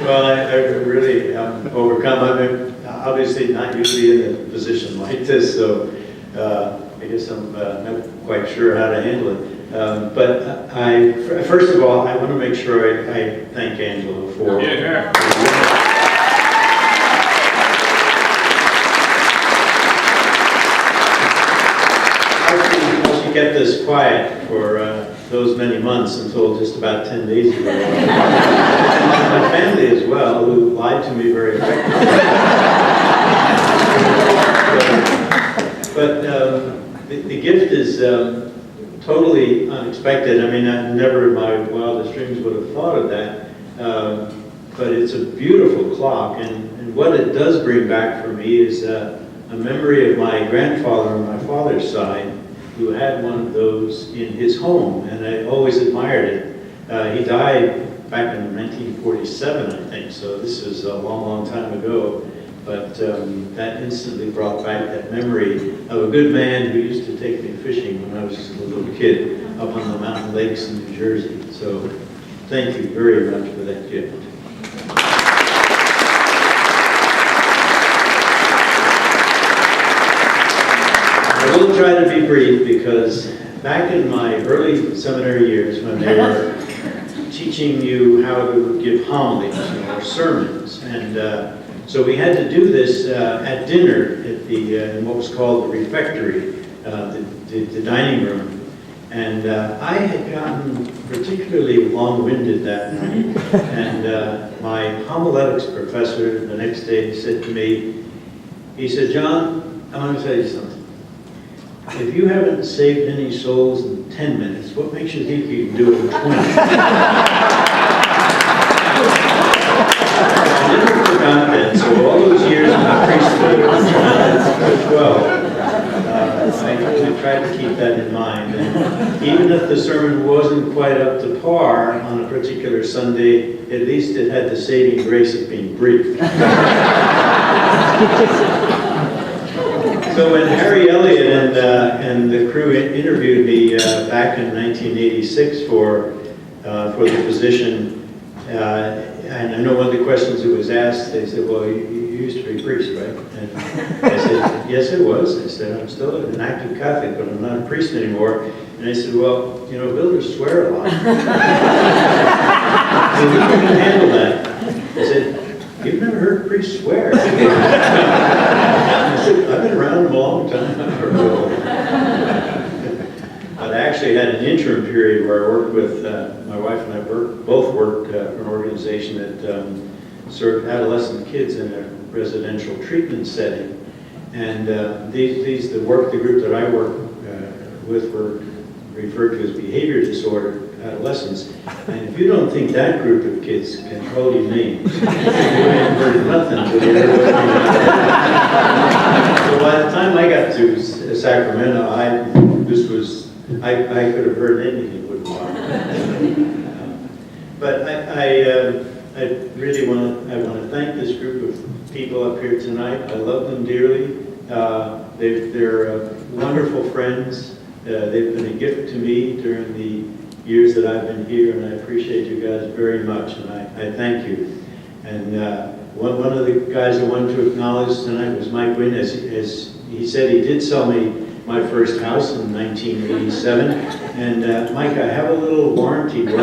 Well, I really am overcome. I'm obviously not usually in a position like this, so I guess I'm not quite sure how to handle it. But first of all, I want to make sure I thank Angela for. Yeah. How she kept this quiet for those many months until just about 10 days ago. My family as well, who lied to me very effectively. But the gift is totally unexpected. I mean, I never in my wildest dreams would have thought of that. But it's a beautiful clock, and what it does bring back for me is a memory of my grandfather on my father's side, who had one of those in his home, and I always admired it. He died back in 1947, I think, so this is a long, long time ago. But that instantly brought back that memory of a good man who used to take me fishing when I was a little kid up on the mountain lakes in New Jersey. So thank you very much for that gift. I will try to be brief because back in my early seminary years when they were teaching you how to give homilies or sermons, and so we had to do this at dinner at in what was called the refectory, the dining room. And I had gotten particularly long-winded that night. And my homiletics professor the next day said to me, he said, "John, I want to tell you something. If you haven't saved any souls in 10 minutes, what makes you think you can do it in 20? I never forgot that, so all those years in the priesthood as well, I tried to keep that in mind. And even if the sermon wasn't quite up to par on a particular Sunday, at least it had the saving grace of being brief. So when Harry Elliott and the crew interviewed me back in 1986 for the position, and I know one of the questions that was asked, they said, "Well, you used to be a priest, right?" And I said, "Yes, it was." I said, "I'm still an active Catholic, but I'm not a priest anymore." And I said, "Well, you know, builders swear a lot." I said, "Who can handle that?" I said, "You've never heard priests swear." I said, "I've been around them a long time." But I actually had an interim period where I worked with, my wife and I both worked for an organization that served adolescent kids in a residential treatment setting. And the group that I work with were referred to as behavior disorder adolescents. And if you don't think that group of kids can call you names, you ain't heard nothing until you heard what they did. So by the time I got to Sacramento, I could have heard anything would bother. But I really want to thank this group of people up here tonight. I love them dearly. They're wonderful friends. They've been a gift to me during the years that I've been here, and I appreciate you guys very much, and I thank you. And one of the guys I wanted to acknowledge tonight was Mike Wynn. As he said, he did sell me my first house in 1987. And Mike, I have a little warranty working.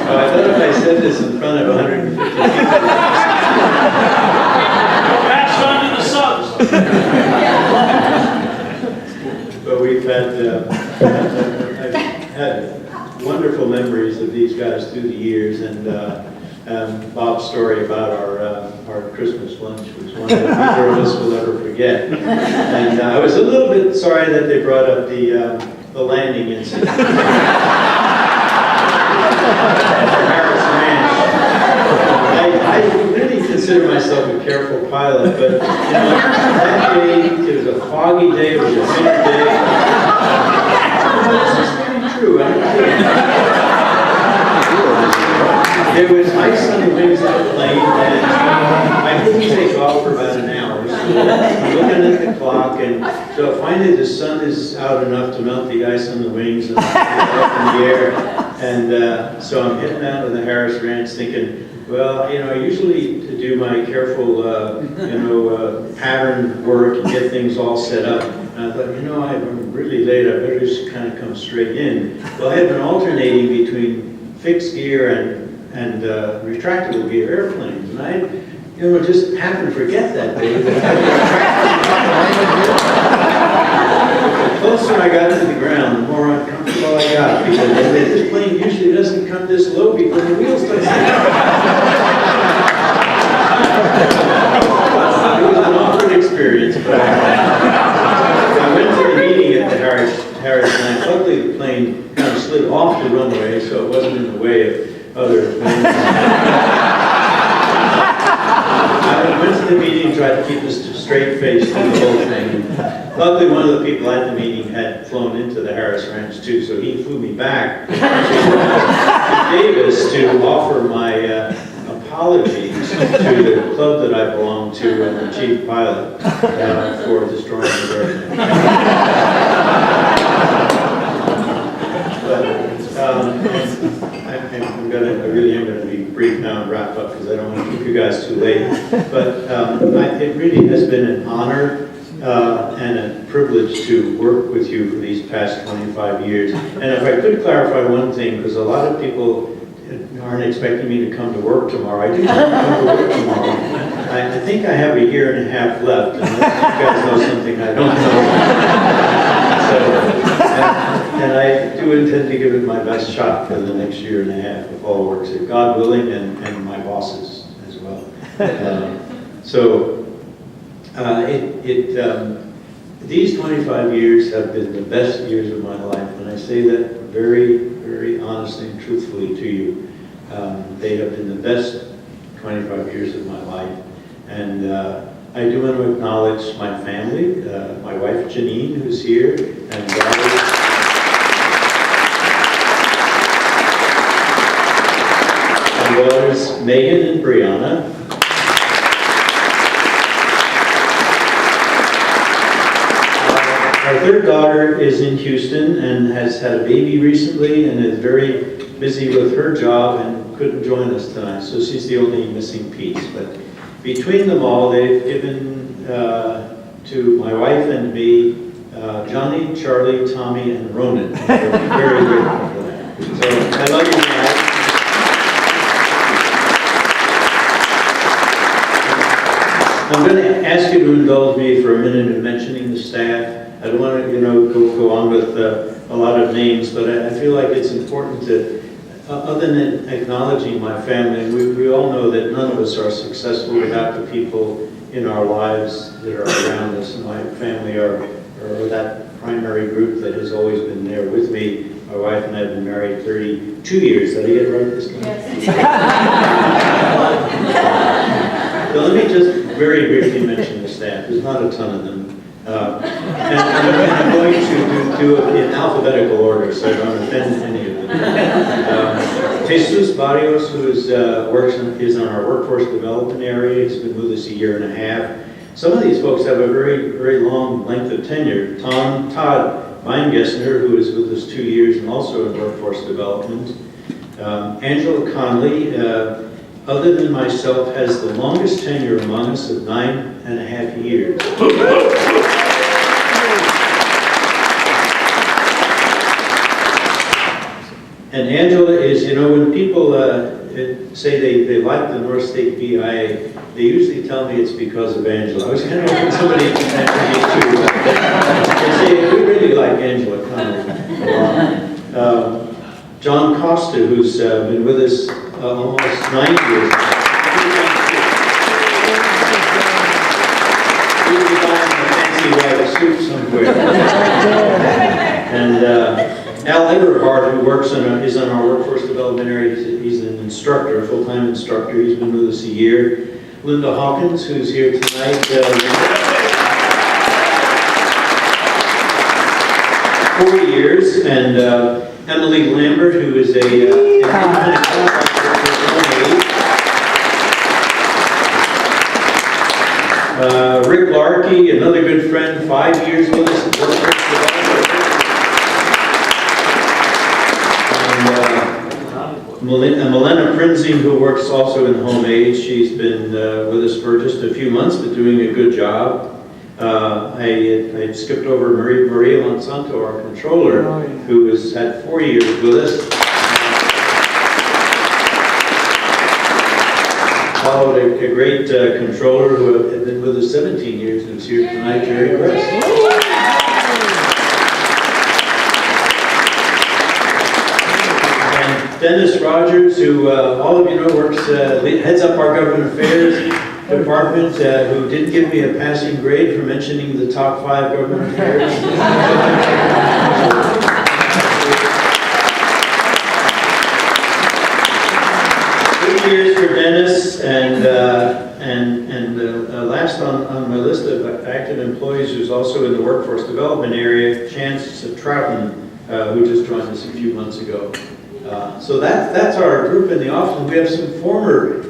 I thought if I said this in front of 150 people. Pass on to the subs. But I've had wonderful memories of these guys through the years, and Bob's story about our Christmas lunch was one that neither of us will ever forget. And I was a little bit sorry that they brought up the landing incident. I really consider myself a careful pilot, but that day, it was a foggy day, it was a winter day. This is really true. There was ice on the wings of the plane, and I couldn't take off for about an hour. I'm looking at the clock, and so finally the sun is out enough to melt the ice on the wings and up in the air. And so I'm heading out to the Harris Ranch thinking, well, you know, I usually do my careful, pattern work and get things all set up. And I thought, you know, I'm really late, I better just kind of come straight in. Well, I had been alternating between fixed gear and retractable gear airplanes. And I, just happened to forget that day. The closer I got to the ground, the more uncomfortable I got, because this plane usually doesn't come this low before the wheels touch the ground. It was an awkward experience, but I went to the meeting at the Harris Ranch. Luckily, the plane kind of slid off the runway, so it wasn't in the way of other planes. I went to the meeting and tried to keep a straight face through the whole thing. Luckily, one of the people at the meeting had flown into the Harris Ranch too, so he flew me back to Davis to offer my apologies to the club that I belong to and the chief pilot for destroying the airplane. But I really am going to be brief now and wrap up because I don't want to keep you guys too late. But it really has been an honor and a privilege to work with you for these past 25 years. And if I could clarify one thing, because a lot of people aren't expecting me to come to work tomorrow. I do come to work tomorrow. I think I have a year and a half left, unless you guys know something I don't know. And I do intend to give it my best shot for the next year and a half, if all works, if God willing, and my bosses as well. These 25 years have been the best years of my life, and I say that very, very honestly and truthfully to you. They have been the best 25 years of my life, and I do want to acknowledge my family, my wife Janine, who's here, and daughters Megan and Brianna. Our third daughter is in Houston and has had a baby recently and is very busy with her job and couldn't join us tonight, so she's the only missing piece. But between them all, they've given to my wife and me Johnny, Charlie, Tommy, and Ronan. We're very grateful for that. So I love you guys. I'm going to ask you to indulge me for a minute in mentioning the staff. I don't want to, go on with a lot of names, but I feel like it's important to, other than acknowledging my family, we all know that none of us are successful without the people in our lives that are around us. And my family are that primary group that has always been there with me. My wife and I have been married 32 years. Did I get it right this time? Yes. So let me just very briefly mention the staff. There's not a ton of them. And I'm going to do it in alphabetical order so I don't offend any of them. Jesus Barrios, who is on our workforce development area. He's been with us a year and a half. Some of these folks have a very, very long length of tenure. Todd Weingessner, who is with us 2 years and also in workforce development. Angela Conley, other than myself, has the longest tenure among us of 9.5 years. And Angela is, when people say they like the North State BIA, they usually tell me it's because of Angela. I was kind of hoping somebody did that for me too. They say, we really like Angela Conley. John Costa, who's been with us almost 9 years. He's the guy in a fancy white suit somewhere. And Al Eberhard, who is on our workforce development area, he's an instructor, a full-time instructor. He's been with us a year. Linda Hawkins, who's here tonight. 4 years. And Emily Lambert, who is an independent contractor for 1 Rick Larkey, another good friend, 5 years with us, workforce development. And Milena Prinzing, who works also in home age, she's been with us for just a few months, but doing a good job. I skipped over Maria Monsanto, our controller, who has had 4 years with us. Followed a great controller who had been with us 17 years, who's here tonight, Jerry Gress. Dennis Rogers, who all of you know works, heads up our government affairs department, who did give me a passing grade for mentioning the top 5 government affairs. 8 years for Dennis, and last on my list of active employees who's also in the workforce development area, Chance Troughton, who just joined us a few months ago. So that's our group in the office. We have some former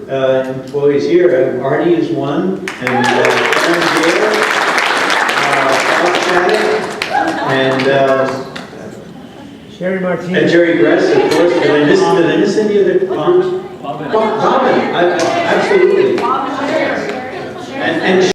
employees here. Artie is one, and Aaron Gale, Bob Shattuck, and Sherry Martinez. and Jerry Gress, of course. Did I miss any other groups? Bob, absolutely. And